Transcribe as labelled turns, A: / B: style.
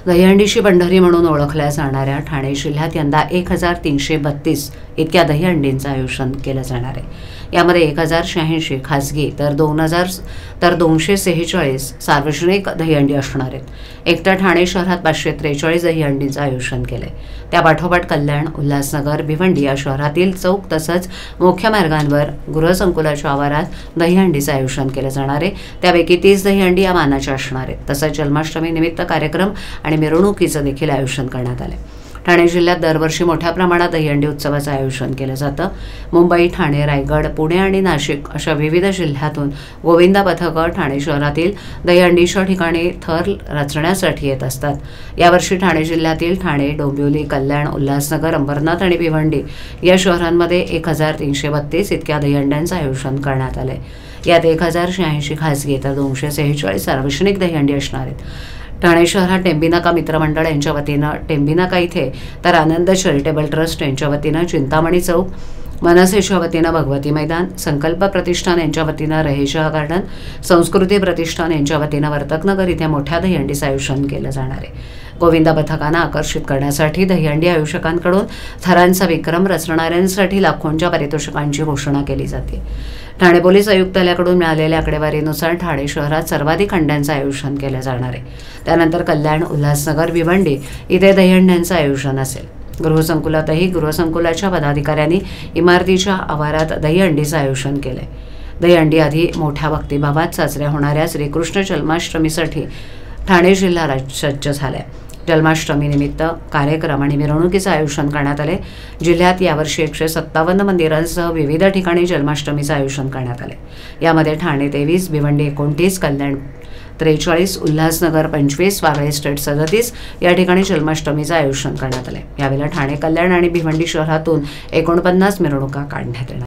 A: दहीहंडीची पंढरी म्हणून ओळखल्या जाणाऱ्या ठाणे जिल्ह्यात यंदा 1332 इतक्या दहीहंडींचं आयोजन केलं जाणार आहे। यामध्ये 1086 खासगी तर 246 सार्वजनिक दहीहंडी असणार आहेत। एकट्या ठाणे शहरात 543 दहीहंडींचं आयोजन केलंय। त्यापाठोपाठ कल्याण, उल्हासनगर, भिवंडी या शहरातील चौक तसंच मुख्य मार्गांवर गृहसंकुलाच्या आवारात दहीहंडीचं आयोजन केलं जाणार आहे। त्यापैकी 30 दहीहंडी या मानाच्या असणार आहेत। तसंच जन्माष्टमी निमित्त कार्यक्रम आणि मिरवणुकीचं देखील आयोजन करण्यात आले। ठाणे जिल्ह्यात दरवर्षी मोठ्या प्रमाणात दहीहंडी उत्सवाचं आयोजन केलं जातं। मुंबई, ठाणे, रायगड, पुणे आणि नाशिक अशा विविध जिल्ह्यातून गोविंदा पथकं ठाणे शहरातील दहीहंडीच्या ठिकाणी थर रचण्यासाठी येत असतात। यावर्षी ठाणे जिल्ह्यातील ठाणे, डोंबिवली, कल्याण, उल्हासनगर, अंबरनाथ आणि भिवंडी या शहरांमध्ये 1332 इतक्या दहीहंड्यांचं आयोजन करण्यात आलंय। यात 1086 खासगी तर 246 सार्वजनिक दहीहंडी असणार आहेत। ठाणे शहरात टेंबीनाका मित्रमंडळ यांच्या वतीनं टेंबीनाका इथे तर आनंद चॅरिटेबल ट्रस्ट यांच्या वतीनं चिंतामणी चौक, मनसेच्या वतीनं भगवती मैदान, संकल्प प्रतिष्ठान यांच्या वतीनं रहेशाह गार्डन, संस्कृती प्रतिष्ठान यांच्या वतीनं वर्तकनगर इथे मोठ्या दहीहंडीचं आयोजन केलं जाणार आहे। गोविंदा पथकांना आकर्षित करण्यासाठी दहीहंडी आयोजकांकडून थरांचा विक्रम रचणाऱ्यांसाठी लाखोंच्या पारितोषिकांची घोषणा केली जाते। ठाणे पोलीस आयुक्तालयाकडून मिळालेल्या आकडेवारीनुसार ठाणे शहरात सर्वाधिक हंड्यांचं आयोजन केलं जाणार आहे। त्यानंतर कल्याण, उल्हासनगर, भिवंडी इथे दहीहंड्यांचं आयोजन असेल। गृहसंकुलातही गृहसंकुलाच्या पदाधिकाऱ्यांनी इमारतीच्या आवारात दहीहंडीचं आयोजन केलंय। दहीहंडी आधी मोठ्या भक्तिभावात साजऱ्या होणाऱ्या श्रीकृष्ण जन्माष्टमीसाठी ठाणे जिल्हा सज्ज झालाय। जन्माष्टमी निमित्त कार्यक्रम आणि मिरवणुकीचं आयोजन करण्यात आले। जिल्ह्यात यावर्षी 157 मंदिरांसह विविध ठिकाणी जन्माष्टमीचं आयोजन करण्यात आले। यामध्ये ठाणे 23, भिवंडी 29, कल्याण 43, उल्हासनगर 25, वागळे स्टेट 37 या ठिकाणी जन्माष्टमीचं आयोजन करण्यात आले। यावेळेला ठाणे, कल्याण आणि भिवंडी शहरातून 49 मिरवणुका काढण्यात येणार।